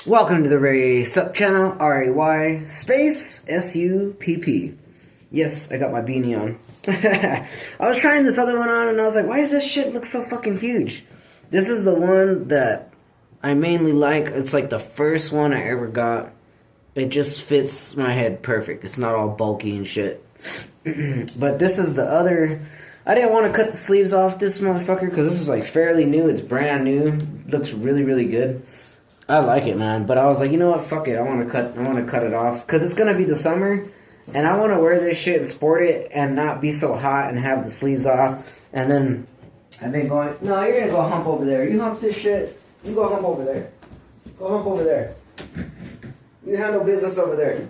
Welcome to the Ray Supp channel, R-A-Y space S-U-P-P. Yes, I got my beanie on. I was trying this other one on and I was like, why does this shit look so fucking huge? This is the one that I mainly like. It's like the first one I ever got. It just fits my head perfect. It's not all bulky and shit. But this is the other. I didn't want to cut the sleeves off this motherfucker because this is like fairly new. It's brand new. Looks really, really good. I like it, man. But I was like, you know what? Fuck it. I want to cut it off because it's gonna be the summer, and I want to wear this shit and sport it and not be so hot and have the sleeves off. And then I've been going. No, you're gonna go hump over there. You hump this shit. You go hump over there. Go hump over there. You handle business over there.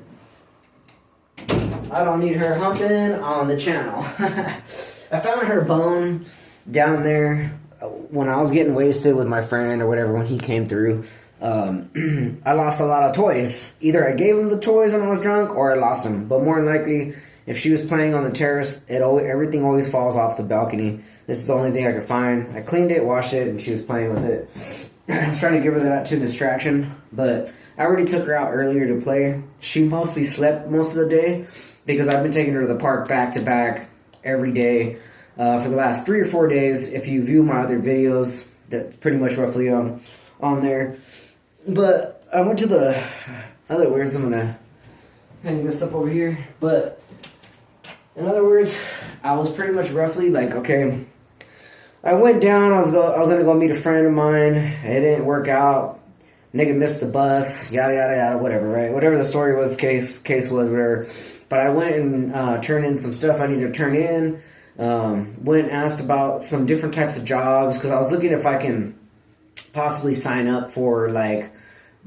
I don't need her humping on the channel. I found her bone down there when I was getting wasted with my friend or whatever when he came through. I lost a lot of toys. Either I gave him the toys when I was drunk or I lost them. But more than likely, if she was playing on the terrace, everything always falls off the balcony. This is the only thing I could find. I cleaned it, washed it, and she was playing with it. I was trying to give her that to distraction, but I already took her out earlier to play. She mostly slept most of the day because I've been taking her to the park back to back every day for the last 3 or 4 days. If you view my other videos, that's pretty much roughly on there. But I went to the other words. I'm gonna hang this up over here. But in other words, I was pretty much roughly like, okay. I went down. I was gonna go meet a friend of mine. It didn't work out. Nigga missed the bus. Yada yada yada. Whatever, right? Whatever the story was, case was, whatever. But I went and turned in some stuff I needed to turn in. Went and asked about some different types of jobs because I was looking if I can possibly sign up for like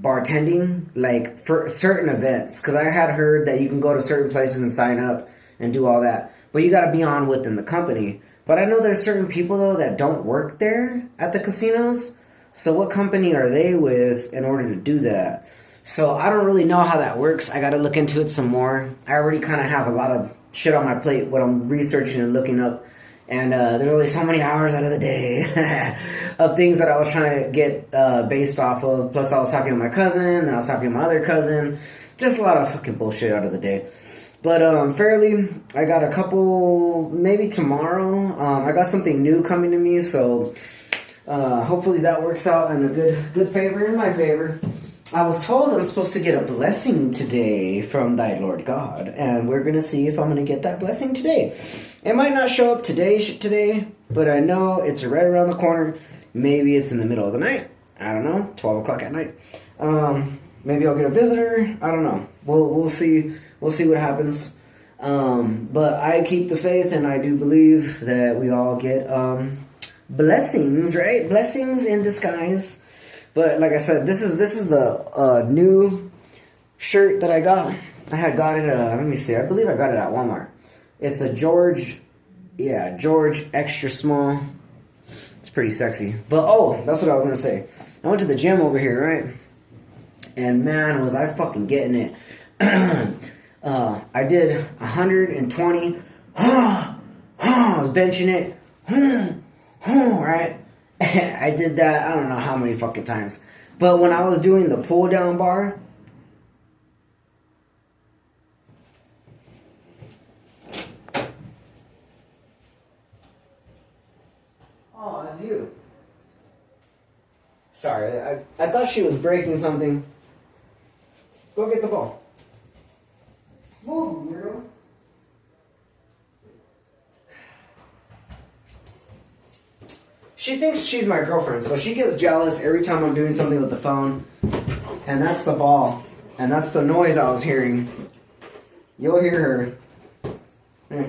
bartending, like for certain events, because I had heard that you can go to certain places and sign up and do all that, but you got to be on within the company. But I know there's certain people though that don't work there at the casinos, so what company are they with in order to do that? So I don't really know how that works. I got to look into it some more. I already kind of have a lot of shit on my plate, what I'm researching and looking up. And there's only so many hours out of the day of things that I was trying to get based off of. Plus, I was talking to my cousin, then I was talking to my other cousin. Just a lot of fucking bullshit out of the day. But fairly, I got a couple, maybe tomorrow. I got something new coming to me, so hopefully that works out in a good favor, in my favor. I was told I'm supposed to get a blessing today from thy Lord God, and we're going to see if I'm going to get that blessing today. It might not show up today, but I know it's right around the corner. Maybe it's in the middle of the night. I don't know, 12 o'clock at night. Maybe I'll get a visitor. I don't know. We'll see. We'll see what happens. But I keep the faith, and I do believe that we all get blessings, right? Blessings in disguise. But like I said, this is the new shirt that I got. I had got it. Let me see. I believe I got it at Walmart. It's a George extra small. It's pretty sexy. But that's what I was gonna say. I went to the gym over here, right? And man, was I fucking getting it. I did 120. I was benching it. Right? I did that, I don't know how many fucking times. But when I was doing the pull down bar, oh, that's you. Sorry, I thought she was breaking something. Go get the ball. Move, girl. She thinks she's my girlfriend, so she gets jealous every time I'm doing something with the phone. And that's the ball. And that's the noise I was hearing. You'll hear her.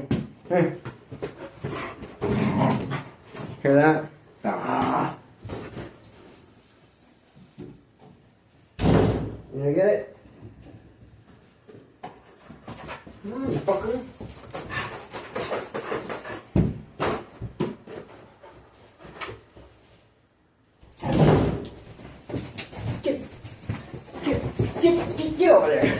Hear that? Ah. You gonna get it? Fucker. Get over there.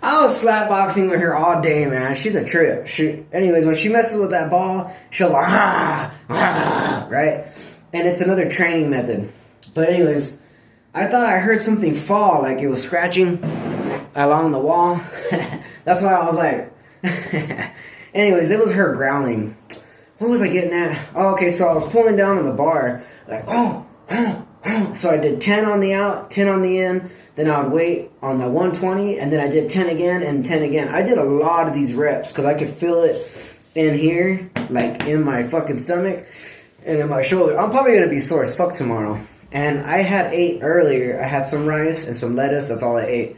I was slapboxing with her all day, man. She's a trip. Anyways, when she messes with that ball, she'll go, right? And it's another training method. But anyways, I thought I heard something fall, like it was scratching along the wall. That's why I was like... Anyways, it was her growling. What was I getting at? Oh, okay, so I was pulling down on the bar, like, so I did 10 on the out, 10 on the in, then I would wait on the 120, and then I did 10 again and 10 again. I did a lot of these reps because I could feel it in here, like in my fucking stomach and in my shoulder. I'm probably going to be sore as fuck tomorrow. And I had ate earlier. I had some rice and some lettuce. That's all I ate.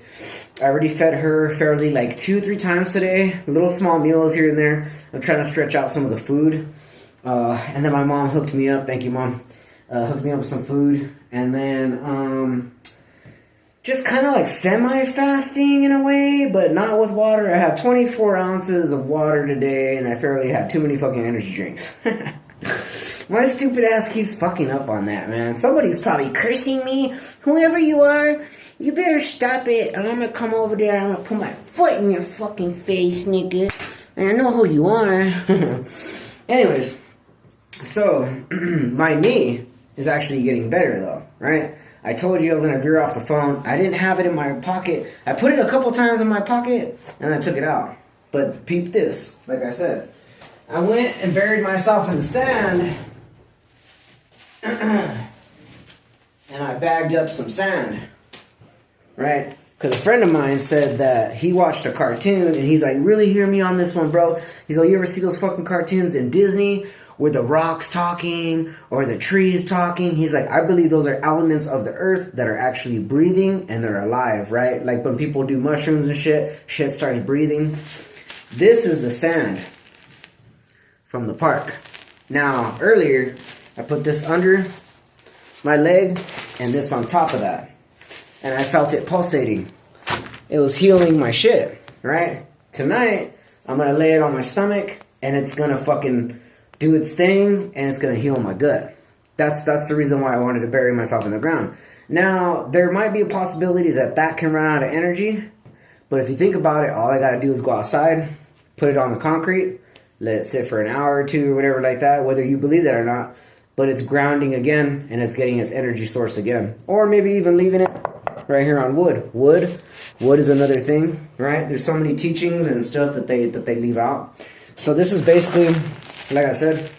I already fed her fairly like 2-3 times today. Little small meals here and there. I'm trying to stretch out some of the food. And then my mom hooked me up. Thank you, Mom. Hooked me up with some food. And then just kind of like semi-fasting in a way, but not with water. I have 24 ounces of water today, and I fairly had too many fucking energy drinks. My stupid ass keeps fucking up on that, man. Somebody's probably cursing me. Whoever you are, you better stop it. And I'm gonna come over there and I'm gonna put my foot in your fucking face, nigga. And I know who you are. Anyways, so my knee is actually getting better though, right? I told you I was gonna veer off the phone. I didn't have it in my pocket. I put it a couple times in my pocket and I took it out. But peep this, like I said. I went and buried myself in the sand. And I bagged up some sand, right? Because a friend of mine said that he watched a cartoon and he's like, really hear me on this one, bro. He's like, you ever see those fucking cartoons in Disney where the rocks talking or the trees talking? He's like, I believe those are elements of the earth that are actually breathing and they're alive, right? Like when people do mushrooms and shit starts breathing. This is the sand from the park. Now, earlier, I put this under my leg and this on top of that. And I felt it pulsating. It was healing my shit, right? Tonight, I'm going to lay it on my stomach and it's going to fucking do its thing and it's going to heal my gut. That's the reason why I wanted to bury myself in the ground. Now, there might be a possibility that can run out of energy. But if you think about it, all I got to do is go outside, put it on the concrete, let it sit for an hour or two or whatever like that, whether you believe that or not. But it's grounding again, and it's getting its energy source again. Or maybe even leaving it right here on wood. Wood is another thing, right? There's so many teachings and stuff that they leave out. So this is basically, like I said,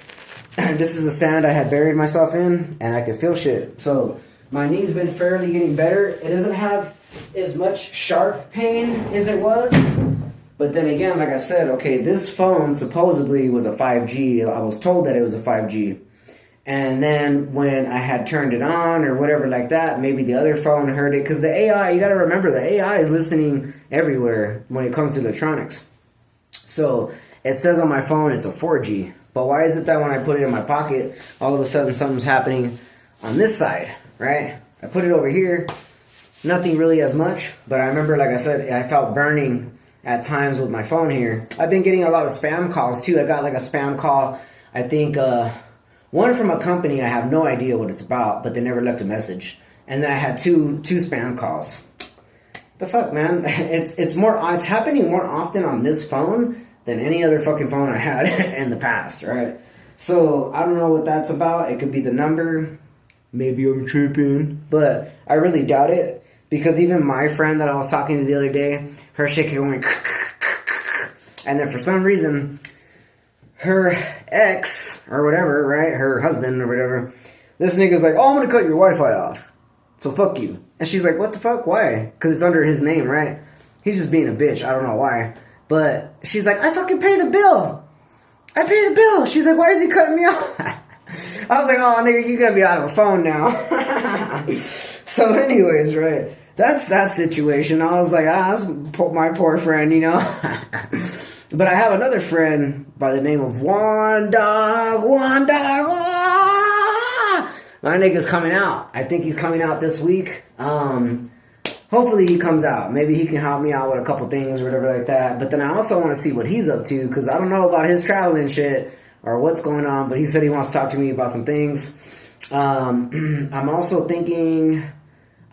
this is the sand I had buried myself in, and I could feel shit. So my knee's been fairly getting better. It doesn't have as much sharp pain as it was. But then again, like I said, okay, this phone supposedly was a 5G. I was told that it was a 5G. And then when I had turned it on or whatever like that, maybe the other phone heard it. Because the AI, you got to remember, the AI is listening everywhere when it comes to electronics. So it says on my phone it's a 4G. But why is it that when I put it in my pocket, all of a sudden something's happening on this side, right? I put it over here, nothing really as much. But I remember, like I said, I felt burning at times with my phone here. I've been getting a lot of spam calls too. I got like a spam call, I think, one from a company. I have no idea what it's about, but they never left a message. And then I had two spam calls. The fuck, man? It's happening more often on this phone than any other fucking phone I had in the past, right? So I don't know what that's about. It could be the number. Maybe I'm tripping, but I really doubt it. Because even my friend that I was talking to the other day, her shit kept going, and then for some reason, her ex, or whatever, right, her husband or whatever, this nigga's like, oh, I'm gonna cut your Wi-Fi off, so fuck you. And she's like, what the fuck, why? Because it's under his name, right? He's just being a bitch, I don't know why. But she's like, I fucking pay the bill. I pay the bill. She's like, why is he cutting me off? I was like, oh, nigga, you gotta be out of a phone now. So anyways, right, that's that situation. I was like, that's my poor friend, you know. But I have another friend by the name of One Dog. My nigga's coming out. I think he's coming out this week. Hopefully he comes out. Maybe he can help me out with a couple things or whatever like that. But then I also want to see what he's up to, because I don't know about his traveling shit or what's going on. But he said he wants to talk to me about some things. I'm also thinking,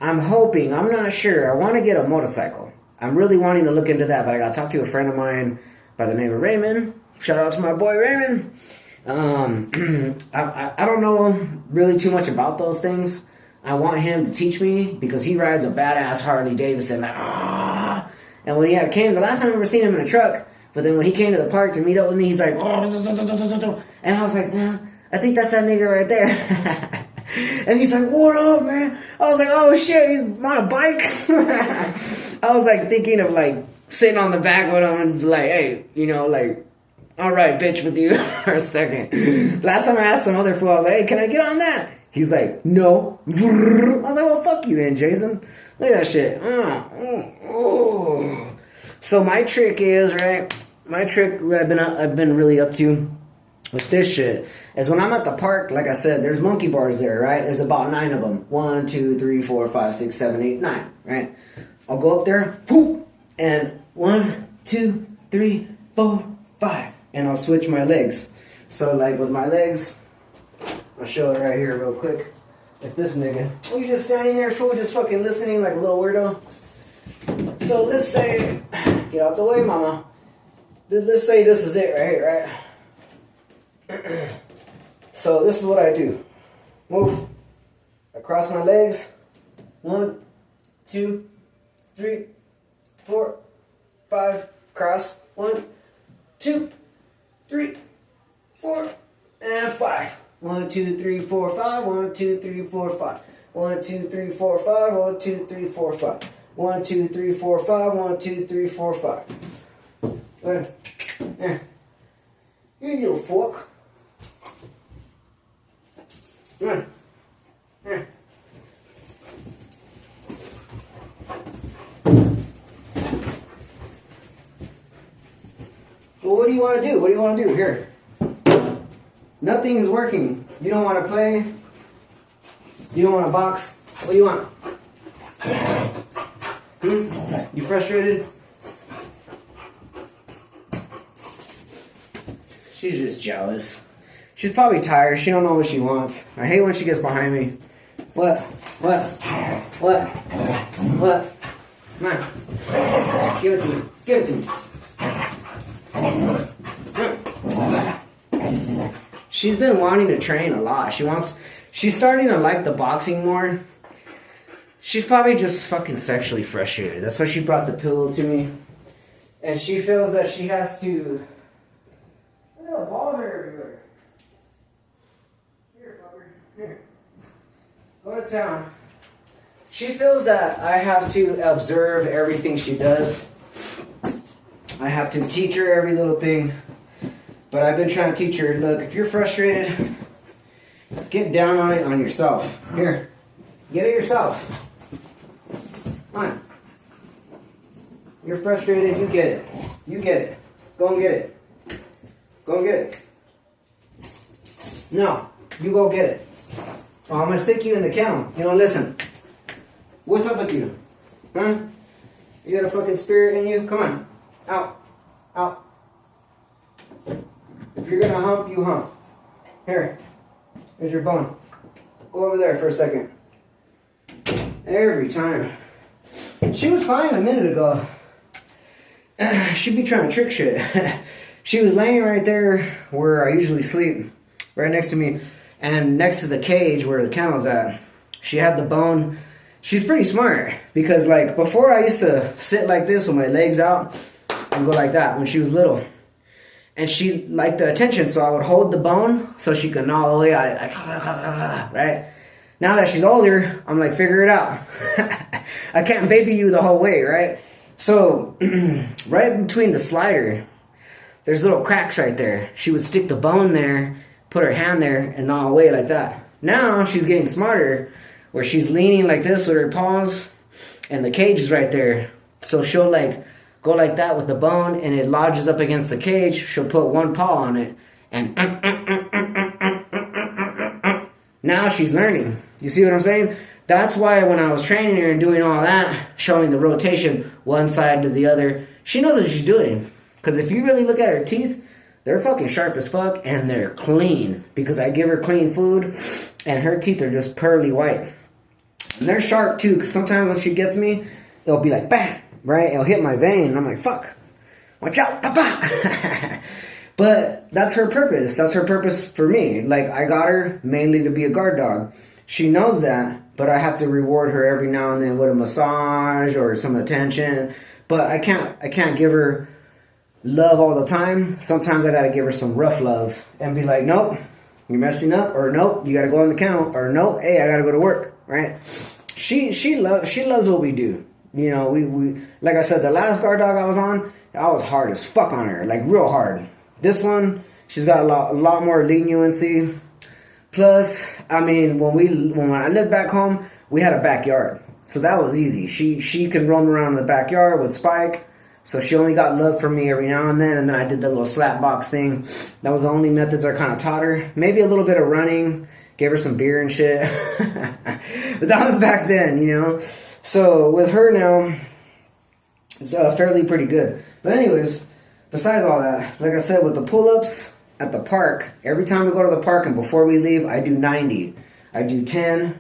I'm hoping, I'm not sure, I want to get a motorcycle. I'm really wanting to look into that, but I got to talk to a friend of mine by the name of Raymond. Shout out to my boy Raymond. I don't know really too much about those things. I want him to teach me because he rides a badass Harley Davidson. Like, ah. And when he came, the last time I ever seen him in a truck, but then when he came to the park to meet up with me, he's like, oh, and I was like, nah, I think that's that nigga right there. And he's like, what up, man? I was like, oh shit, he's on a bike. I was like thinking of like sitting on the back with him and just be like, hey, you know, like, all right, bitch with you for a second. Last time I asked some other fool, I was like, hey, can I get on that? He's like, no. I was like, well, fuck you then, Jason. Look at that shit. So my trick is, right, my trick that I've been really up to with this shit is when I'm at the park, like I said, there's monkey bars there, right? There's about 9 of them. 1, 2, 3, 4, 5, 6, 7, 8, 9, right? I'll go up there, whoop, and 1, 2, 3, 4, 5, and I'll switch my legs. So like with my legs, I'll show it right here real quick. If this nigga, oh, you just standing there, fool, just fucking listening like a little weirdo. So let's say, get out the way, mama. Let's say this is it right here, right? So this is what I do. Move. I cross my legs. 1, 2, 3, 4, 5. Cross. 1, 2, 3, 4, and 5. 1, 2, 3, 4, 5. 1, 2, 3, 4, 5. 1, 2, 3, 4, 5. 1, 2, 3, 4, 5. 1, 2, 3, 4, 5. 1, 2, 3, 4, 5. There. Here, you little fork. Come on. Here. Well, what do you want to do? What do you want to do? Here. Nothing's working. You don't want to play. You don't want to box. What do you want? You frustrated? She's just jealous. She's probably tired. She don't know what she wants. I hate when she gets behind me. What? Come on. Give it to me. Give it to me. She's been wanting to train a lot. She's starting to like the boxing more. She's probably just fucking sexually frustrated. That's why she brought the pillow to me. And she feels that she has to... The balls are everywhere. Here, fucker. Here. Go to town. She feels that I have to observe everything she does. I have to teach her every little thing. But I've been trying to teach her, look, if you're frustrated, get down on it on yourself. Here. Get it yourself. Come on. You're frustrated, you get it. You get it. Go and get it. Go get it. No, you go get it. Oh, I'm going to stick you in the kennel. You don't listen. What's up with you? Huh? You got a fucking spirit in you? Come on. Out. Out. If you're going to hump, you hump. Here. Here's your bone. Go over there for a second. Every time. She was fine a minute ago. She'd be trying to trick shit. She was laying right there where I usually sleep, right next to me, and next to the cage where the kennel's at. She had the bone. She's pretty smart because, like, before I used to sit like this with my legs out and go like that when she was little. And she liked the attention, so I would hold the bone so she could gnaw all the way out it, like, right? Now that she's older, I'm like, figure it out. I can't baby you the whole way, right? So, right between the slider, there's little cracks right there. She would stick the bone there, put her hand there, and gnaw away like that. Now she's getting smarter, where she's leaning like this with her paws, and the cage is right there. So she'll like go like that with the bone, and it lodges up against the cage. She'll put one paw on it, and now she's learning. You see what I'm saying? That's why when I was training her and doing all that, showing the rotation one side to the other, she knows what she's doing. Because if you really look at her teeth, they're fucking sharp as fuck, and they're clean. Because I give her clean food, and her teeth are just pearly white. And they're sharp too, because sometimes when she gets me, it'll be like, bam, right? It'll hit my vein, and I'm like, fuck. Watch out, papa. But that's her purpose. That's her purpose for me. Like, I got her mainly to be a guard dog. She knows that, but I have to reward her every now and then with a massage or some attention. But I can't give her love all the time. Sometimes I gotta give her some rough love and be like, nope, you're messing up, or nope, you gotta go on the kennel, or nope, hey, I gotta go to work, right? She loves what we do. You know, we like I said, the last guard dog I was on, I was hard as fuck on her, like real hard. This one, she's got a lot more leniency. Plus, I mean, when I lived back home, we had a backyard, so that was easy. She can roam around in the backyard with Spike, so she only got love from me every now and then I did the little slap box thing. That was the only methods I kind of taught her. Maybe a little bit of running, gave her some beer and shit, but that was back then, you know. So with her now, it's fairly pretty good. But anyways, besides all that, like I said, with the pull-ups at the park, every time we go to the park and before we leave, I do 90. I do 10,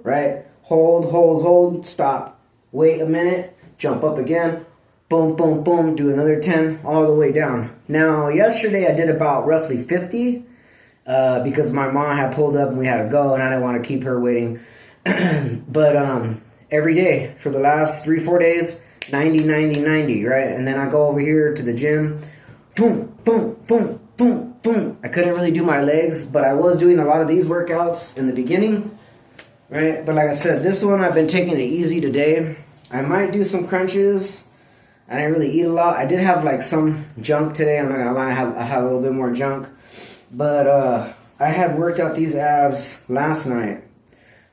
right? Hold, stop. Wait a minute, jump up again, boom, boom, boom, do another 10 all the way down. Now, yesterday I did about roughly 50 because my mom had pulled up and we had to go and I didn't want to keep her waiting. But every day for the last 3-4 days, 90, right? And then I go over here to the gym, boom, boom, boom, boom, boom. I couldn't really do my legs, but I was doing a lot of these workouts in the beginning, right? But like I said, this one I've been taking it easy today. I might do some crunches. I didn't really eat a lot. I did have like some junk today. I'm not gonna lie, I had a little bit more junk. But I had worked out these abs last night.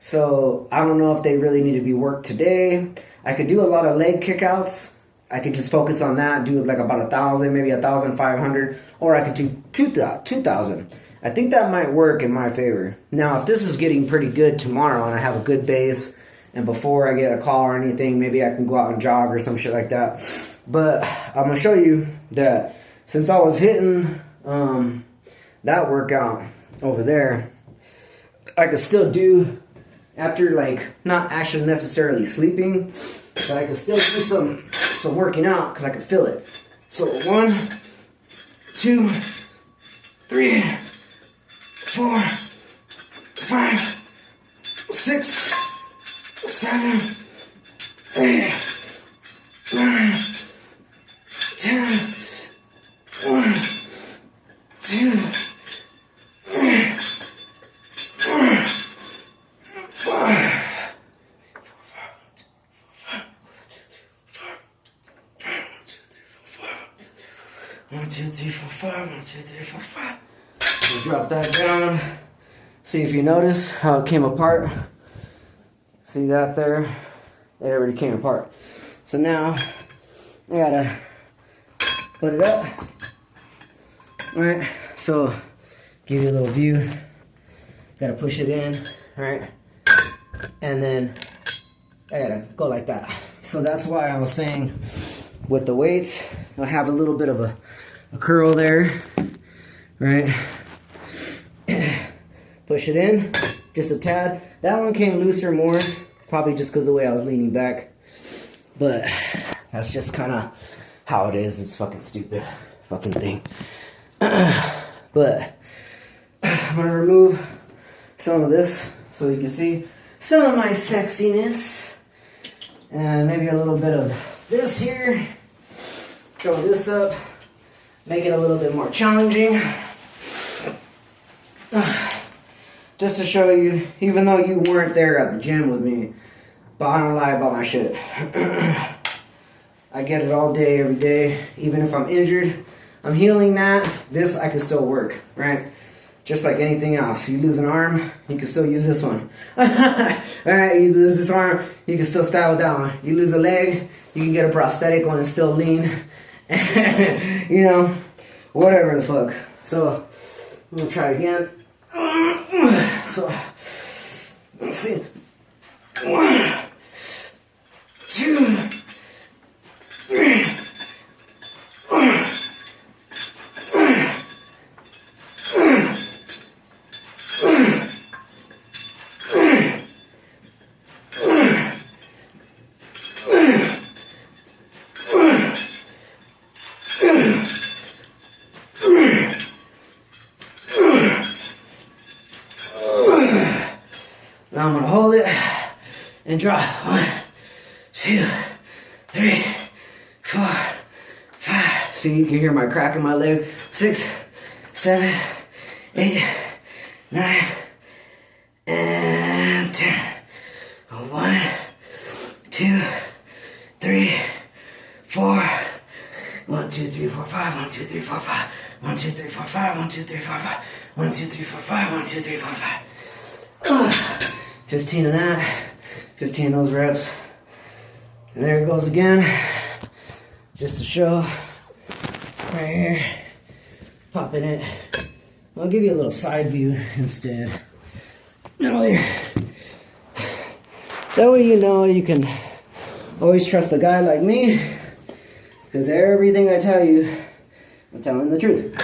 So I don't know if they really need to be worked today. I could do a lot of leg kickouts. I could just focus on that, do like about 1,000, maybe 1,500, or I could do 2,000. I think that might work in my favor. Now, if this is getting pretty good tomorrow and I have a good base, and before I get a call or anything, maybe I can go out and jog or some shit like that. But I'm going to show you that since I was hitting that workout over there, I could still do, after like not actually necessarily sleeping, but I could still do some working out because I could feel it. So 1, 2, 3, 4, 5, 6, 7, 8, 9, 10, 1, 2, 3, 4, 5. 1, 2, 3, 4, 5. 1, 2, 3, 4, 5. We'll drop that down. See if you notice how it came apart. See that there? It already came apart. So now I gotta put it up. Alright, so give you a little view. Gotta push it in, alright? And then I gotta go like that. So that's why I was saying with the weights, I have a little bit of a curl there, right? Push it in, just a tad. That one came looser more, probably just because of the way I was leaning back. But that's just kind of how it is. It's fucking stupid, fucking thing. But I'm gonna remove some of this so you can see some of my sexiness. And maybe a little bit of this here. Throw this up. Make it a little bit more challenging. Just to show you, even though you weren't there at the gym with me, but I don't lie about my shit. I get it all day, every day. Even if I'm injured, I'm healing that. This I can still work, right? Just like anything else. You lose an arm, you can still use this one. Alright, you lose this arm, you can still style it down. You lose a leg, you can get a prosthetic one and still lean. You know, whatever the fuck. So, I'm gonna try again. So, let's see. 1, 2, 3. 1. Now I'm gonna hold it and drop. 1, 2, 3, 4, 5. See, you can hear my crack in my leg. 6, 7, 8, 9, and 10. 1, 2, 3, 4. 1, 2, 3, 4, 5. 1, 2, 3, 4, 5. 1, 2, 3, 4, 5. 1, 2, 3, 4, 5. 1, 2, 3, 4, 5. 1, 2, 3, 4, 5. 15 of that. 15 of those reps. And there it goes again. Just to show. Right here. Popping it. I'll give you a little side view instead. That way you know you can always trust a guy like me. Because everything I tell you, I'm telling the truth.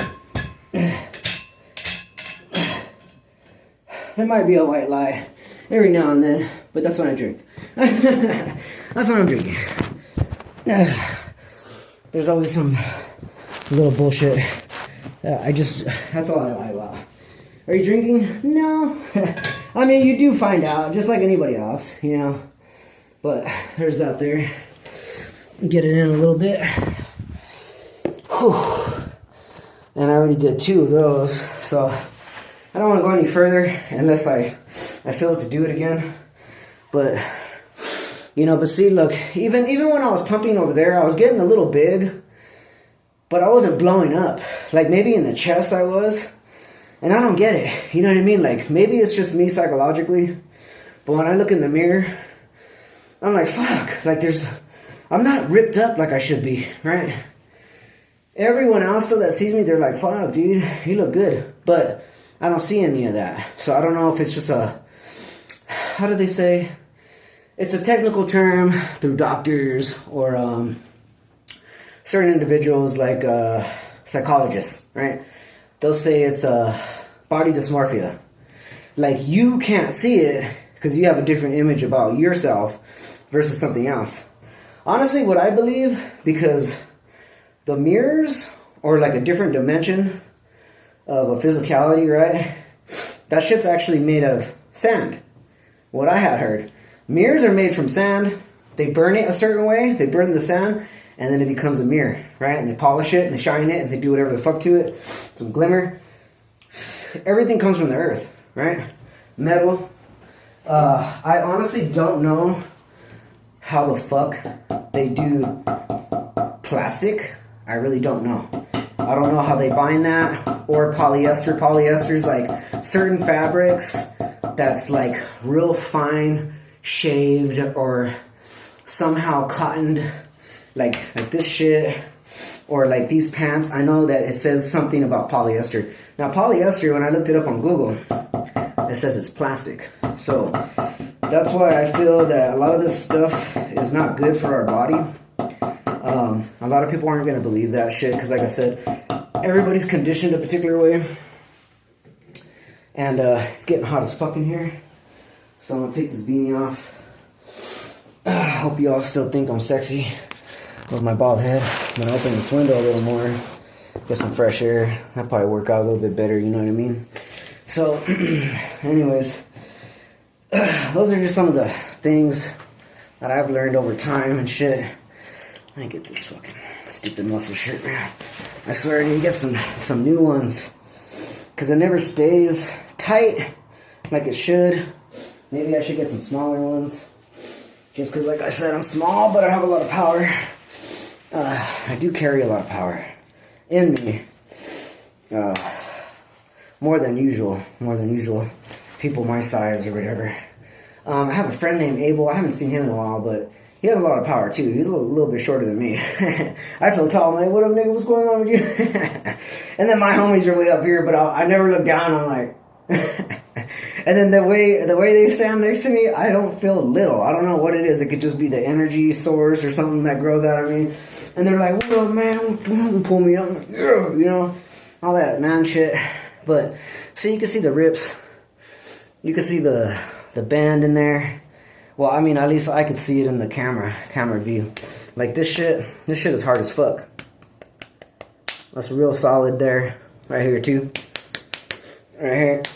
There might be a white lie every now and then, but that's when I drink. That's when I'm drinking. There's always some little bullshit. That's all I lie about. Are you drinking? No. I mean, you do find out, just like anybody else, you know. But there's that there. Get it in a little bit. Whew. And I already did 2 of those, so I don't want to go any further unless I feel it to do it again. But but see, look, even when I was pumping over there, I was getting a little big, but I wasn't blowing up. Like maybe in the chest I was, and I don't get it. You know what I mean? Like maybe it's just me psychologically, but when I look in the mirror, I'm like, fuck, like I'm not ripped up like I should be, right? Everyone else though that sees me, they're like, fuck, dude, you look good. But I don't see any of that. So I don't know if it's just how do they say? It's a technical term through doctors or certain individuals like psychologists, right? They'll say it's body dysmorphia. Like you can't see it because you have a different image about yourself versus something else. Honestly, what I believe, because the mirrors or like a different dimension of a physicality, right? That shit's actually made out of sand. What I had heard. Mirrors are made from sand. They burn it a certain way. They burn the sand, and then it becomes a mirror, right? And they polish it, and they shine it, and they do whatever the fuck to it. Some glimmer. Everything comes from the earth, right? Metal. I honestly don't know how the fuck they do plastic. I really don't know. I don't know how they bind that. Or polyester. Polyester's like certain fabrics that's like real fine shaved or somehow cottoned, like this shit, or like these pants. I know that it says something about polyester. Now polyester, when I looked it up on Google, it says it's plastic. So that's why I feel that a lot of this stuff is not good for our body. A lot of people aren't going to believe that shit because, like I said, everybody's conditioned a particular way. And it's getting hot as fuck in here. So I'm going to take this beanie off. Hope you all still think I'm sexy with my bald head. I'm going to open this window a little more. Get some fresh air. That'll probably work out a little bit better, you know what I mean? So, anyways, those are just some of the things that I've learned over time and shit. Let me get this fucking stupid muscle shirt, man. I swear I need to get some new ones. Because it never stays tight like it should. Maybe I should get some smaller ones. Just because, like I said, I'm small, but I have a lot of power. I do carry a lot of power in me. More than usual. People my size or whatever. I have a friend named Abel. I haven't seen him in a while, but he has a lot of power too. He's a little bit shorter than me. I feel tall. I'm like, what up, nigga? What's going on with you? And then my homies are way up here, but I never look down. I'm like, and then the way they stand next to me, I don't feel little. I don't know what it is. It could just be the energy source or something that grows out of me. And they're like, what up, man? Pull me up, yeah, you know, all that man shit. But see, you can see the rips. You can see the band in there. Well, I mean, at least I could see it in the camera view. Like this shit is hard as fuck. That's real solid there. Right here too. Right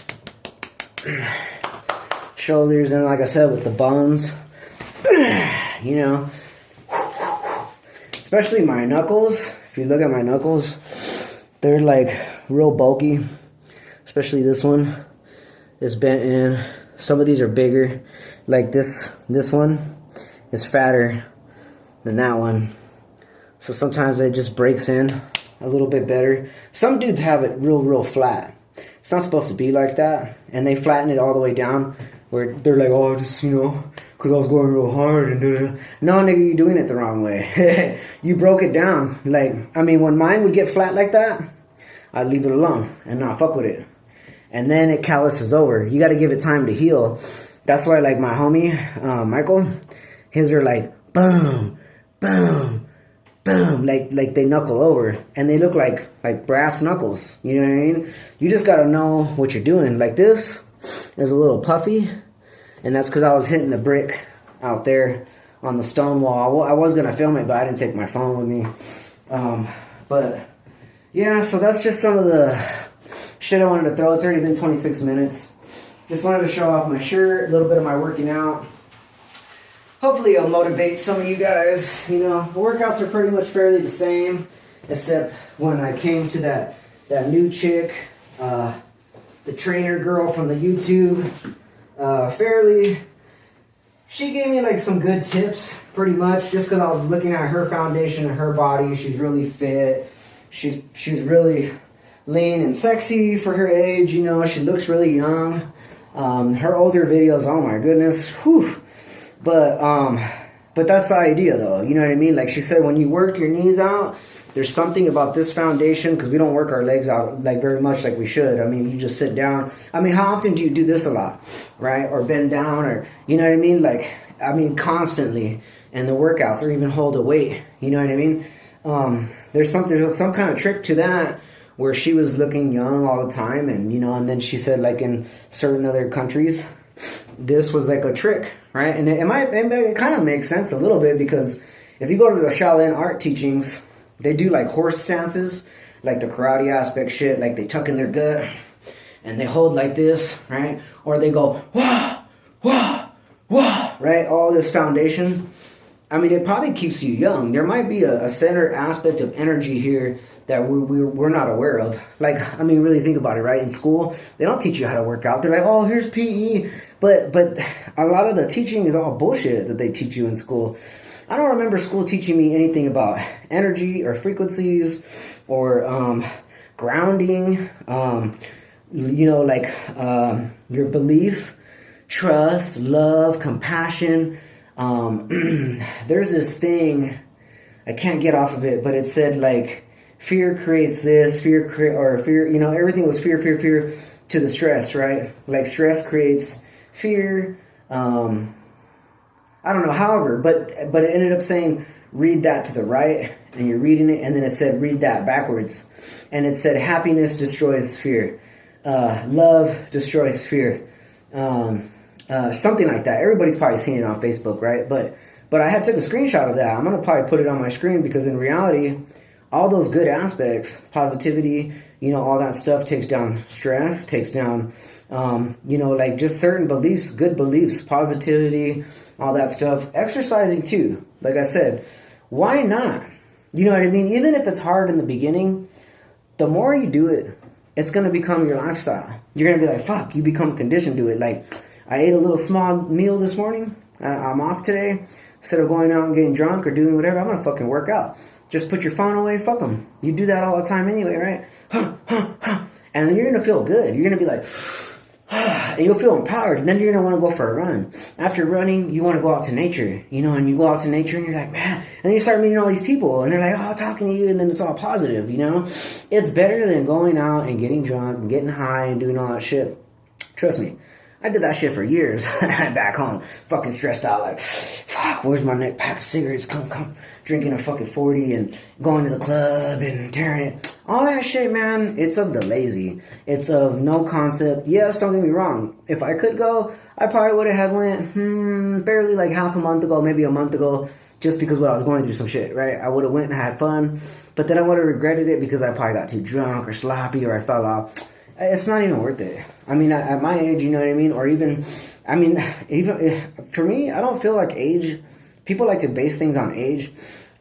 here. shoulders, and like I said, with the bones, you know, especially my knuckles. If you look at my knuckles, they're like real bulky, especially this one is bent in. Some of these are bigger, like this one is fatter than that one, so sometimes it just breaks in a little bit better. Some dudes have it real flat. It's not supposed to be like that, and they flatten it all the way down where they're like, oh, just, you know, because I was going real hard. And no, nigga, you're doing it the wrong way. You broke it down. Like, I mean, when mine would get flat like that, I'd leave it alone and not fuck with it. And then it calluses over. You got to give it time to heal. That's why, like, my homie, Michael, his are like, boom, boom, boom, like they knuckle over, and they look like brass knuckles. You know what I mean? You just gotta know what you're doing. Like, this is a little puffy, and that's because I was hitting the brick out there on the stone wall. I was gonna film it, but I didn't take my phone with me. But yeah, so that's just some of the shit I wanted to throw. It's already been 26 minutes. Just wanted to show off my shirt, a little bit of my working out. Hopefully it'll motivate some of you guys. You know, the workouts are pretty much fairly the same, except when I came to that new chick, the trainer girl from the YouTube, Fairly. She gave me like some good tips, pretty much, just because I was looking at her foundation and her body. She's really fit. She's really lean and sexy for her age. You know, she looks really young. Her older videos, oh my goodness, whew. But that's the idea, though. You know what I mean? Like she said, when you work your knees out, there's something about this foundation, because we don't work our legs out like very much like we should. I mean, you just sit down. I mean, how often do you do this a lot, right? Or bend down, or, you know what I mean? Like, I mean, constantly. And the workouts, or even hold a weight. You know what I mean? There's some kind of trick to that, where she was looking young all the time, and, you know, and then she said, like, in certain other countries, this was like a trick, right? And it kind of makes sense a little bit, because if you go to the Shaolin art teachings, they do like horse stances, like the karate aspect shit, like they tuck in their gut and they hold like this, right? Or they go wah wah wah, right? All this foundation. I mean, it probably keeps you young. There might be a center aspect of energy here that we're not aware of. Like, I mean, really think about it, right? In school, they don't teach you how to work out. They're like, oh, here's PE. But a lot of the teaching is all bullshit that they teach you in school. I don't remember school teaching me anything about energy or frequencies or grounding, you know, like your belief, trust, love, compassion. There's this thing, I can't get off of it, but it said like fear creates this, fear, you know, everything was fear to the stress, right? Like stress creates fear. I don't know, however, but it ended up saying read that to the right, and you're reading it, and then it said read that backwards, and it said happiness destroys fear, love destroys fear. Something like that. Everybody's probably seen it on Facebook, right? But I had took a screenshot of that. I'm gonna probably put it on my screen, because in reality, all those good aspects, positivity, you know, all that stuff takes down stress, takes down, you know, like just certain beliefs, good beliefs, positivity, all that stuff. Exercising too. Like I said, why not? You know what I mean? Even if it's hard in the beginning, the more you do it, it's gonna become your lifestyle. You're gonna be like, fuck, you become conditioned to it. Like, I ate a little small meal this morning. I'm off today. Instead of going out and getting drunk or doing whatever, I'm going to fucking work out. Just put your phone away. Fuck them. You do that all the time anyway, right? And then you're going to feel good. You're going to be like, and you'll feel empowered. And then you're going to want to go for a run. After running, you want to go out to nature. You know, and you go out to nature and you're like, man. And then you start meeting all these people. And they're like, oh, talking to you. And then it's all positive, you know. It's better than going out and getting drunk and getting high and doing all that shit. Trust me. I did that shit for years. Back home, fucking stressed out, like, fuck, where's my next pack of cigarettes? Come, drinking a fucking 40 and going to the club and tearing it. All that shit, man, it's of the lazy. It's of no concept. Yes, don't get me wrong. If I could go, I probably would have went, barely like half a month ago, maybe a month ago, just because I was going through some shit, right? I would have went and had fun, but then I would have regretted it because I probably got too drunk or sloppy or I fell off. It's not even worth it. I mean, at my age, you know what I mean? Or even I mean, even for me, I don't feel like age. People like to base things on age.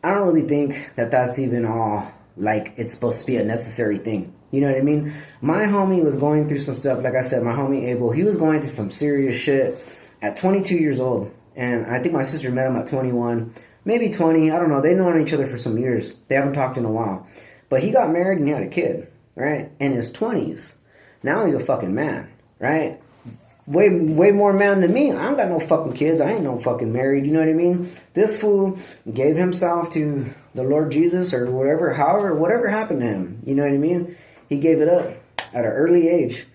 I don't really think that that's even all like it's supposed to be a necessary thing. You know what I mean? My homie was going through some stuff. Like I said, my homie Abel, he was going through some serious shit at 22 years old. And I think my sister met him at 21, maybe 20. I don't know. They've known each other for some years. They haven't talked in a while. But he got married and he had a kid, right? In his 20s. Now he's a fucking man, right? Way more man than me. I don't got no fucking kids. I ain't no fucking married. You know what I mean? This fool gave himself to the Lord Jesus or whatever happened to him. You know what I mean? He gave it up at an early age.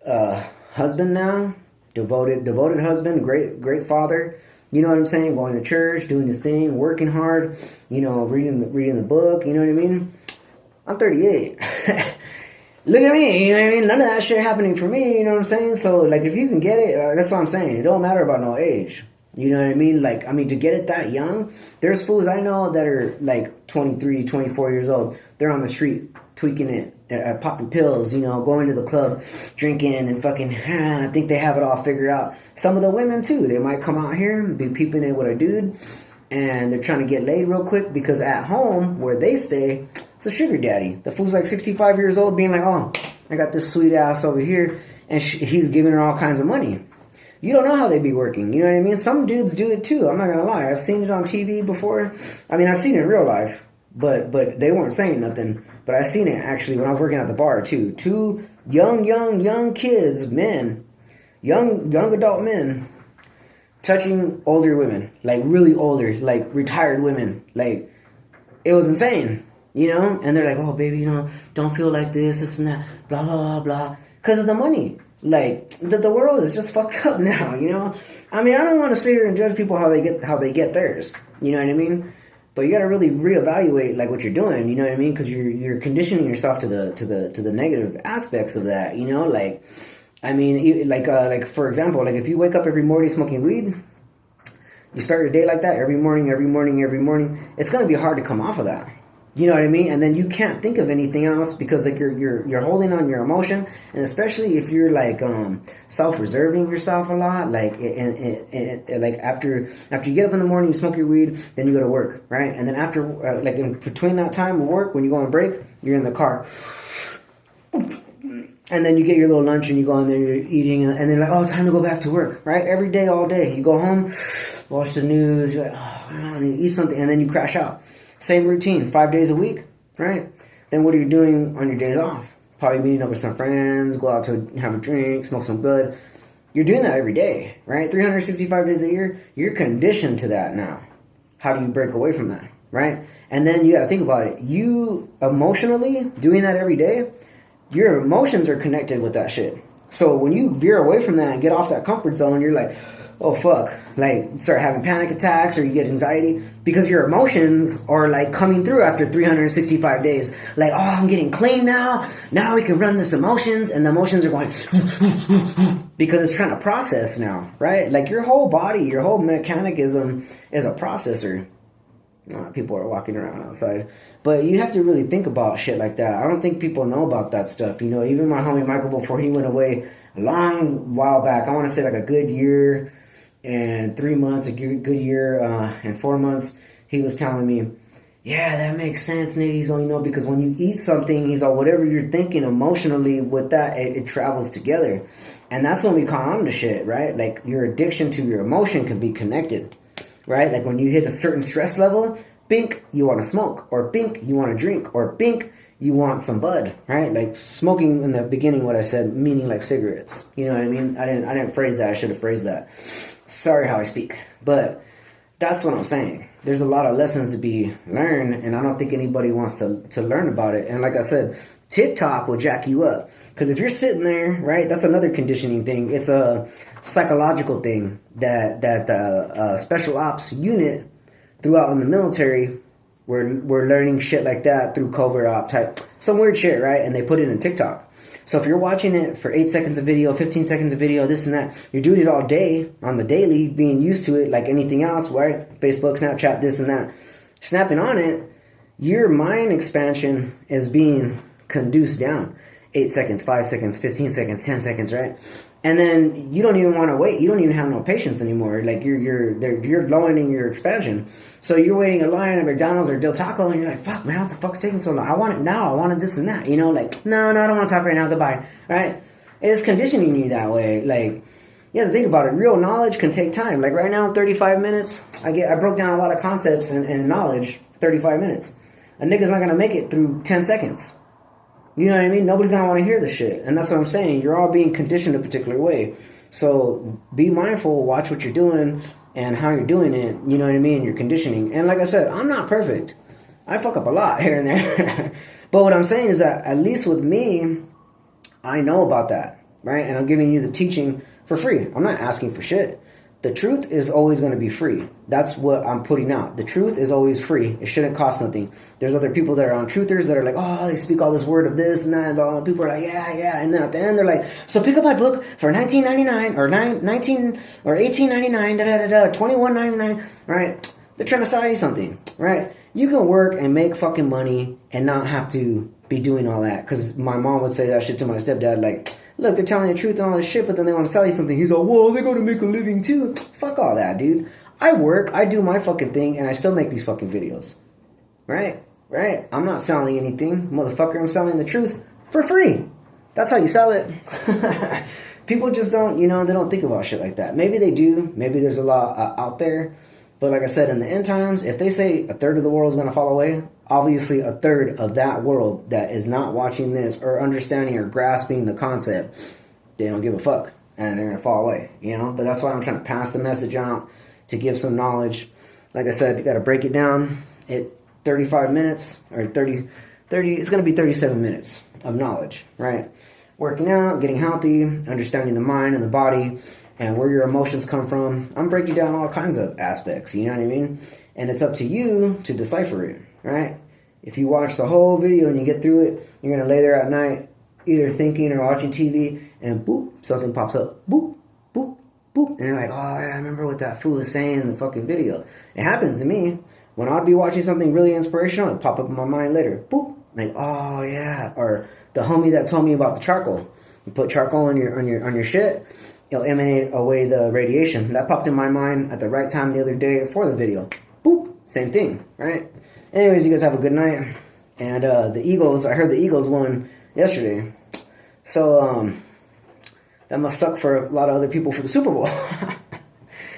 Husband now, devoted husband, great father. You know what I'm saying? Going to church, doing his thing, working hard. You know, reading the book. You know what I mean? I'm 38. Look at me, you know what I mean? None of that shit happening for me, you know what I'm saying? So, like, if you can get it, that's what I'm saying. It don't matter about no age. You know what I mean? Like, I mean, to get it that young, there's fools I know that are, like, 23, 24 years old. They're on the street tweaking it, popping pills, you know, going to the club, drinking, and fucking, I think they have it all figured out. Some of the women, too, they might come out here and be peeping in with a dude, and they're trying to get laid real quick because at home, where they stay, it's a sugar daddy. The fool's like 65 years old being like, oh, I got this sweet ass over here, and he's giving her all kinds of money. You don't know how they be working. You know what I mean? Some dudes do it too. I'm not going to lie. I've seen it on TV before. I mean, I've seen it in real life, but they weren't saying nothing. But I seen it actually when I was working at the bar too. Two young kids, men, young adult men, touching older women, like really older, like retired women. Like, it was insane. You know, and they're like, oh, baby, you know, don't feel like this and that, blah, blah, blah, blah. Because of the money. Like, the world is just fucked up now, you know? I mean, I don't want to sit here and judge people how they get theirs. You know what I mean? But you got to really reevaluate, like, what you're doing, you know what I mean? Because you're conditioning yourself to the negative aspects of that, you know? Like, I mean, like for example, like, if you wake up every morning smoking weed, you start your day like that every morning, it's going to be hard to come off of that. You know what I mean? And then you can't think of anything else because like you're holding on your emotion, and especially if you're like self-reserving yourself a lot, like like after you get up in the morning, you smoke your weed, then you go to work, right? And then after like in between that time of work, when you go on break, you're in the car. And then you get your little lunch and you go in there, you're eating, and then like, oh, time to go back to work, right? Every day, all day. You go home, watch the news, you're like, oh, and you eat something, and then you crash out. Same routine, 5 days a week, right? Then what are you doing on your days off? Probably meeting up with some friends, go out to have a drink, smoke some bud. You're doing that every day, right? 365 days a year, you're conditioned to that now. How do you break away from that, right? And then you got to think about it. You emotionally doing that every day, your emotions are connected with that shit. So when you veer away from that and get off that comfort zone, you're like, oh fuck, like start having panic attacks or you get anxiety because your emotions are like coming through after 365 days. Like, oh, I'm getting clean now. Now we can run this emotions, and the emotions are going because it's trying to process now, right? Like your whole body, your whole mechanism is a processor. People are walking around outside. But you have to really think about shit like that. I don't think people know about that stuff. You know, even my homie Michael, before he went away a long while back, I want to say like a good year and 3 months, a good year and 4 months, he was telling me, yeah, that makes sense, nigga. He's only, you know, because when you eat something, he's all, whatever you're thinking emotionally with that, it travels together. And that's when we caught on to shit, right? Like your addiction to your emotion can be connected, right? Like when you hit a certain stress level, bink, you want to smoke, or bink, you want to drink, or bink, you want some bud, right? Like smoking in the beginning, what I said, meaning like cigarettes. You know what I mean? I didn't phrase that. I should have phrased that. Sorry how I speak. But that's what I'm saying. There's a lot of lessons to be learned, and I don't think anybody wants to learn about it. And like I said, TikTok will jack you up. Because if you're sitting there, right, that's another conditioning thing. It's a psychological thing that the special ops unit throughout in the military, we're learning shit like that through covert op type, some weird shit, right? And they put it in TikTok. So if you're watching it for 8 seconds of video, 15 seconds of video, this and that, you're doing it all day on the daily, being used to it like anything else, right? Facebook, Snapchat, this and that. Snapping on it, your mind expansion is being conduced down. 8 seconds, 5 seconds, 15 seconds, 10 seconds, right? And then you don't even want to wait. You don't even have no patience anymore. Like you're lowering your expansion. So you're waiting in line at McDonald's or Del Taco, and you're like, "Fuck, man, what the fuck's taking so long? I want it now. I wanted this and that." You know, like, no, I don't want to talk right now. Goodbye. Right? It's conditioning you that way. Like, you have to think about it. Real knowledge can take time. Like right now, 35 minutes. I broke down a lot of concepts and knowledge. 35 minutes. A nigga's not gonna make it through 10 seconds. You know what I mean? Nobody's going to want to hear this shit. And that's what I'm saying. You're all being conditioned a particular way. So be mindful, watch what you're doing and how you're doing it. You know what I mean? You're conditioning. And like I said, I'm not perfect. I fuck up a lot here and there. But what I'm saying is that at least with me, I know about that. Right? And I'm giving you the teaching for free. I'm not asking for shit. The truth is always going to be free. That's what I'm putting out. The truth is always free. It shouldn't cost nothing. There's other people that are on truthers that are like, oh, they speak all this word of this and that. And all. People are like, yeah. And then at the end, they're like, so pick up my book for $19.99 or $19 or $18.99, $21.99, right? They're trying to sell you something, right? You can work and make fucking money and not have to be doing all that. Because my mom would say that shit to my stepdad, like, look, they're telling the truth and all this shit, but then they want to sell you something. He's like, well, they got to make a living too. Fuck all that, dude. I work, I do my fucking thing, and I still make these fucking videos. Right? I'm not selling anything. Motherfucker, I'm selling the truth for free. That's how you sell it. People just don't, they don't think about shit like that. Maybe they do. Maybe there's a lot out there. But like I said, in the end times, if they say a third of the world is going to fall away, obviously a third of that world that is not watching this or understanding or grasping the concept, they don't give a fuck. And they're going to fall away, But that's why I'm trying to pass the message out to give some knowledge. Like I said, you got to break it down at 35 minutes or 30, it's going to be 37 minutes of knowledge, right? Working out, getting healthy, understanding the mind and the body, and where your emotions come from. I'm breaking down all kinds of aspects, you know what I mean? And it's up to you to decipher it, right? If you watch the whole video and you get through it, you're going to lay there at night either thinking or watching TV, and boop, something pops up. Boop, boop, boop. And you're like, oh, yeah, I remember what that fool was saying in the fucking video. It happens to me. When I'd be watching something really inspirational, it'd pop up in my mind later. Boop. Like, oh, yeah. Or the homie that told me about the charcoal. You put charcoal on your shit, it'll emanate away the radiation. That popped in my mind at the right time the other day for the video. Boop. Same thing, right? Anyways, you guys have a good night. And the Eagles, I heard the Eagles won yesterday. So, that must suck for a lot of other people for the Super Bowl.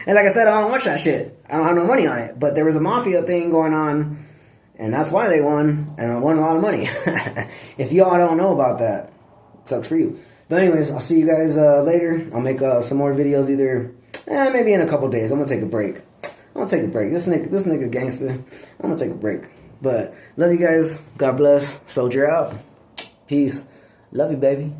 And like I said, I don't watch that shit. I don't have no money on it. But there was a mafia thing going on, and that's why they won, and I won a lot of money. If y'all don't know about that, it sucks for you. But anyways, I'll see you guys later. I'll make some more videos either, maybe in a couple days. I'm going to take a break. This nigga gangster. I'm going to take a break. But love you guys. God bless. Soldier out. Peace. Love you, baby.